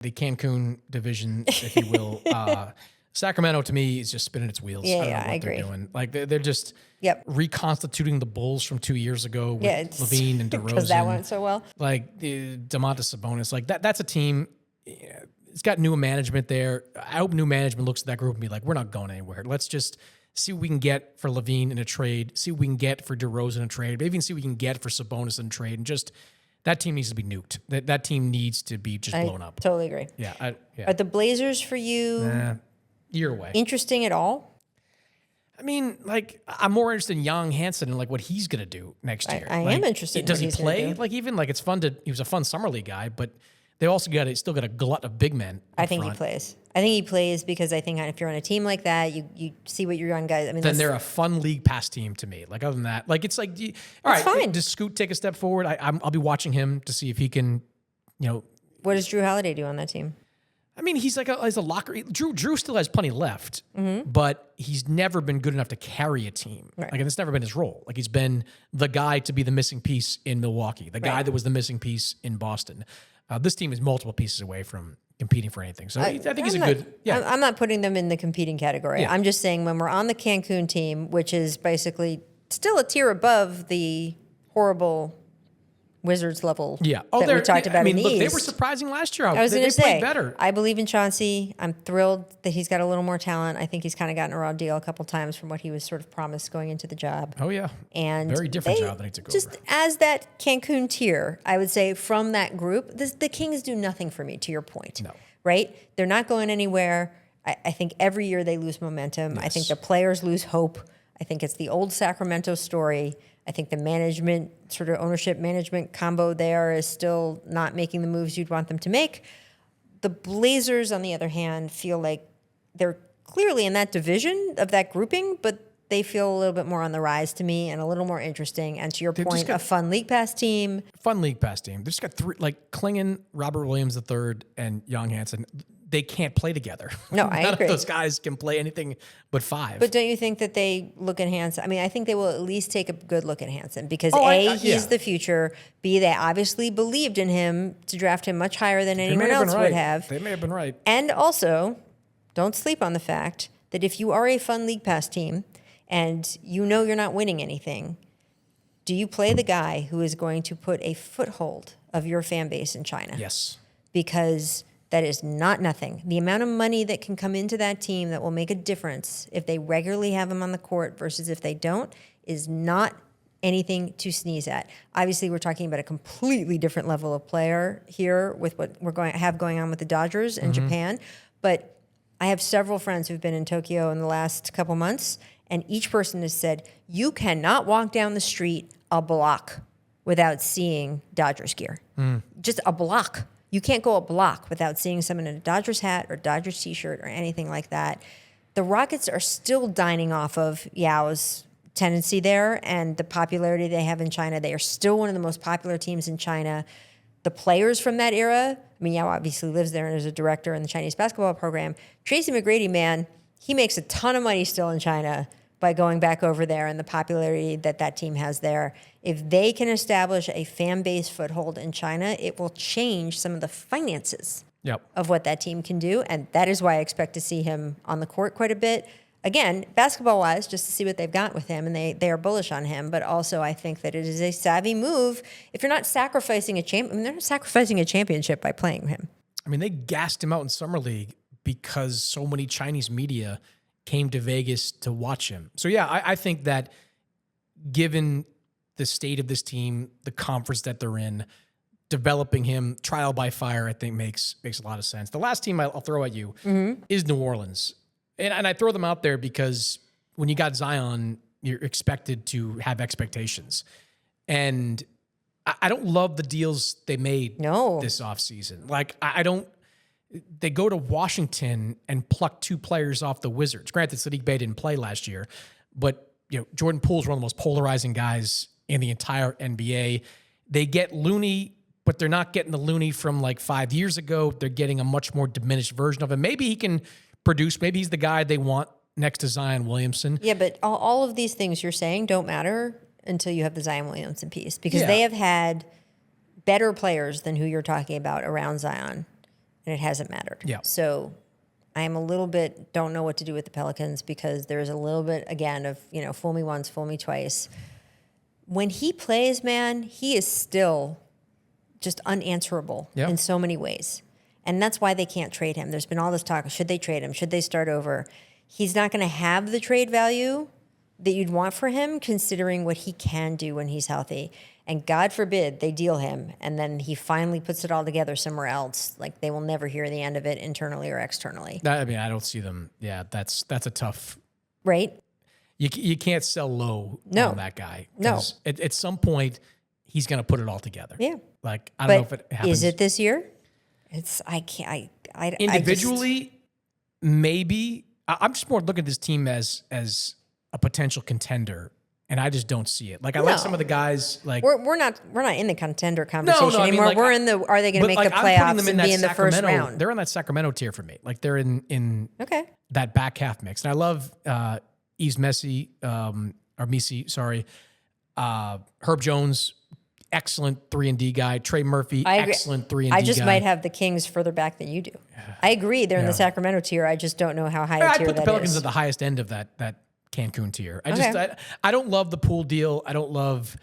the Cancun division, if you will. Sacramento, to me, is just spinning its wheels. I don't know what I agree. they're doing. Like, they're just reconstituting the Bulls from 2 years ago with Levine and DeRozan. Because that went so well. Like, DeMontis Sabonis. Like, that's a team. It's got new management there. I hope new management looks at that group and be like, we're not going anywhere. Let's just see what we can get for Levine in a trade, see what we can get for DeRozan in a trade, maybe even see what we can get for Sabonis in a trade, and just that team needs to be nuked. That team needs to be just blown up. Totally agree. Yeah. Are the Blazers for you year away? Interesting at all? I mean, like, I'm more interested in Young Hansen and like what he's gonna do next year. I am interested. Does in he what he's play? gonna do. Like, even like it's fun to. He was a fun summer league guy, but they also still got a glut of big men. I think he plays. I think he plays because I think if you're on a team like that, you see what your young guys. I mean, then they're a fun league pass team to me. Like, other than that, like, it's like, all right, fine. Does Scoot take a step forward? I'll be watching him to see if he can, What does Drew Holiday do on that team? I mean, he's a locker. Drew still has plenty left, but he's never been good enough to carry a team. Right. Like, and it's never been his role. Like, he's been the guy to be the missing piece in Milwaukee, the guy that was the missing piece in Boston. This team is multiple pieces away from competing for anything. So I think he's good. Yeah, I'm not putting them in the competing category. Yeah. I'm just saying when we're on the Cancun team, which is basically still a tier above the horrible Wizards level that we talked about in the look, East. they were surprising last year. I was going to say, played better. I believe in Chauncey. I'm thrilled that he's got a little more talent. I think he's kind of gotten a raw deal a couple times from what he was sort of promised going into the job. Oh, yeah. And very different job than he took just over. As that Cancun tier, I would say from that group, the Kings do nothing for me, to your point. No. Right? They're not going anywhere. I think every year they lose momentum. Yes. I think the players lose hope. I think it's the old Sacramento story. I think the management, sort of ownership management combo there is still not making the moves you'd want them to make. The Blazers, on the other hand, feel like they're clearly in that division of that grouping, but they feel a little bit more on the rise to me and a little more interesting. And to your point, a fun league pass team. Fun league pass team. They've just got three, like Klingon, Robert Williams III, and Young Hansen. They can't play together. No, I None agree. of those guys can play anything but five. But don't you think that they look at Hansen? I mean, I think they will at least take a good look at Hansen because he's the future. B, they obviously believed in him to draft him much higher than anyone else would have. They may have been right. And also, don't sleep on the fact that if you are a fun league pass team and you know you're not winning anything, do you play the guy who is going to put a foothold of your fan base in China? Yes. Because that is not nothing. The amount of money that can come into that team that will make a difference if they regularly have him on the court versus if they don't is not anything to sneeze at. Obviously, we're talking about a completely different level of player here with what have going on with the Dodgers and Japan. But I have several friends who've been in Tokyo in the last couple months, and each person has said, you cannot walk down the street a block without seeing Dodgers gear. Just a block. You can't go a block without seeing someone in a Dodgers hat or Dodgers t-shirt or anything like that. The Rockets are still dining off of Yao's tendency there and the popularity they have in China. They are still one of the most popular teams in China. The players from that era, I mean, Yao obviously lives there and is a director in the Chinese basketball program. Tracy McGrady, man, he makes a ton of money still in China by going back over there and the popularity that team has there. If they can establish a fan base foothold in China, it will change some of the finances of what that team can do. And that is why I expect to see him on the court quite a bit. Again, basketball-wise, just to see what they've got with him, and they are bullish on him. But also, I think that it is a savvy move. If you're not sacrificing they're not sacrificing a championship by playing him. I mean, they gassed him out in Summer League because so many Chinese media came to Vegas to watch him. So, yeah, I think that given the state of this team, the conference that they're in, developing him trial by fire, I think makes a lot of sense. The last team I'll throw at you is New Orleans. And I throw them out there because when you got Zion, you're expected to have expectations. And I don't love the deals they made this offseason. Like, I don't... They go to Washington and pluck two players off the Wizards. Granted, Sadiq Bey didn't play last year, but Jordan Poole's one of the most polarizing guys in the entire NBA. They get Looney, but they're not getting the Looney from like 5 years ago. They're getting a much more diminished version of him. Maybe he can produce. Maybe he's the guy they want next to Zion Williamson. Yeah, but all of these things you're saying don't matter until you have the Zion Williamson piece because they have had better players than who you're talking about around Zion. and it hasn't mattered. Yeah. So I am a little bit, don't know what to do with the Pelicans because there's a little bit, again, of, fool me once, fool me twice. When he plays, man, he is still just unanswerable in so many ways. And that's why they can't trade him. There's been all this talk, should they trade him? Should they start over? He's not going to have the trade value that you'd want for him, considering what he can do when he's healthy. And God forbid they deal him, and then he finally puts it all together somewhere else. Like, they will never hear the end of it internally or externally. I mean, I don't see them. Yeah, that's a tough. Right? You can't sell low on that guy. No. At some point, he's going to put it all together. Yeah. Like, I don't know if it happens. Is it this year? I can't. Individually, maybe. I'm just more looking at this team as a potential contender, and I just don't see it. Like, I like some of the guys. Like, we're not in the contender conversation I mean, anymore. like, we're in the. Are they going to make the playoffs and be in the first round? They're in that Sacramento tier for me. Like, they're in that back half mix, and I love Yves Messi, or Messi, sorry, Herb Jones. Excellent 3-and-D guy. Trey Murphy, excellent 3-and-D guy. I just might have the Kings further back than you do. I agree. They're in the Sacramento tier. I just don't know how high a tier that is. I put the Pelicans at the highest end of that Cancun tier. I don't love the pool deal. I don't love.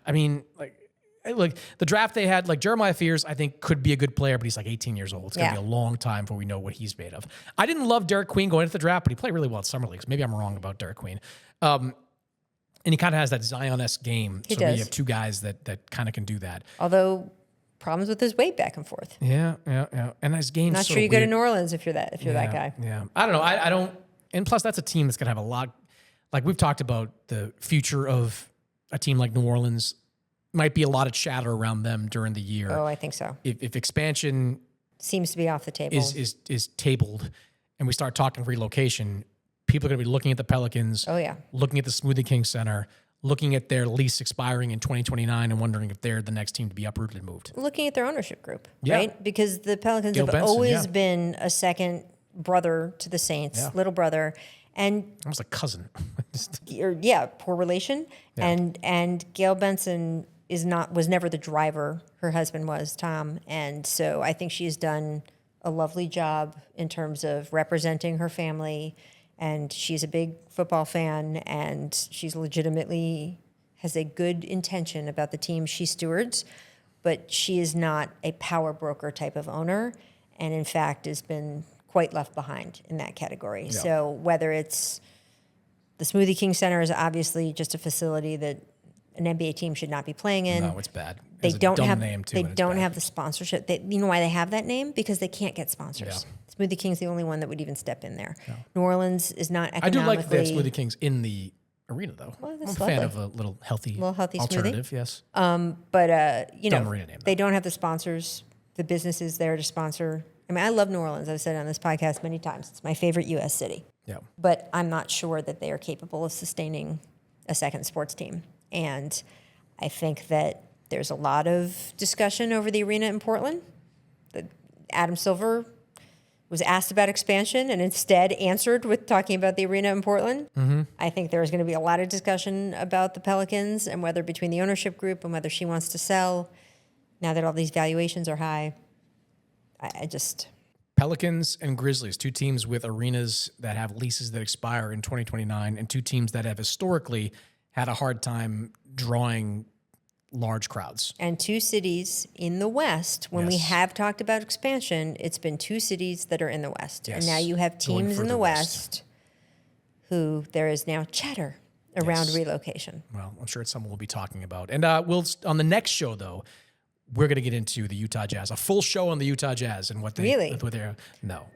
I mean, like the draft they had, like Jeremiah Fears, I think could be a good player, but he's like 18 years old. It's going to be a long time before we know what he's made of. I didn't love Derek Queen going into the draft, but he played really well at Summer Leagues. Maybe I'm wrong about Derek Queen. And he kind of has that Zion-esque game. He so does. You have two guys that kind of can do that. Although problems with his weight back and forth. Yeah. And his game's not so sure you weird. go to New Orleans if you're that guy. Yeah. I don't know. I don't. And plus, that's a team that's going to have a lot. Like, we've talked about the future of a team like New Orleans. Might be a lot of chatter around them during the year. Oh, I think so. If expansion seems to be off the table, is tabled, and we start talking relocation, people are going to be looking at the Pelicans. Oh, yeah. Looking at the Smoothie King Center, looking at their lease expiring in 2029 and wondering if they're the next team to be uprooted and moved. Looking at their ownership group, right? Because the Pelicans have Benson, always been a second brother to the Saints, little brother. And almost like cousin. poor relation. Yeah. And Gail Benson was never the driver. Her husband was, Tom. And so I think she's done a lovely job in terms of representing her family. And she's a big football fan, and she's legitimately has a good intention about the team she stewards, but she is not a power broker type of owner, and in fact has been quite left behind in that category. Yeah. So whether it's the Smoothie King Center is obviously just a facility that an NBA team should not be playing in. No, it's bad. They don't have the sponsorship. You know why they have that name? Because they can't get sponsors. Yeah. Smoothie King's the only one that would even step in there. Yeah. New Orleans is not economically. I do like the Smoothie Kings in the arena, though. Well, I'm a fan of a little healthy alternative. Smoothie. Yes. They don't have the sponsors. The business is there to sponsor. I mean, I love New Orleans. I've said on this podcast many times. It's my favorite U.S. city. Yeah. But I'm not sure that they are capable of sustaining a second sports team. And I think that there's a lot of discussion over the arena in Portland. Adam Silver was asked about expansion and instead answered with talking about the arena in Portland. Mm-hmm. I think there's going to be a lot of discussion about the Pelicans and whether between the ownership group and whether she wants to sell now that all these valuations are high. I just... Pelicans and Grizzlies, two teams with arenas that have leases that expire in 2029 and two teams that have historically had a hard time drawing large crowds. And two cities in the West, when we have talked about expansion, it's been two cities that are in the West. Yes. And now you have teams in the West who there is now chatter around relocation. Well, I'm sure it's something we'll be talking about. And we'll on the next show, though, we're going to get into the Utah Jazz, a full show on the Utah Jazz and what they... Really? No.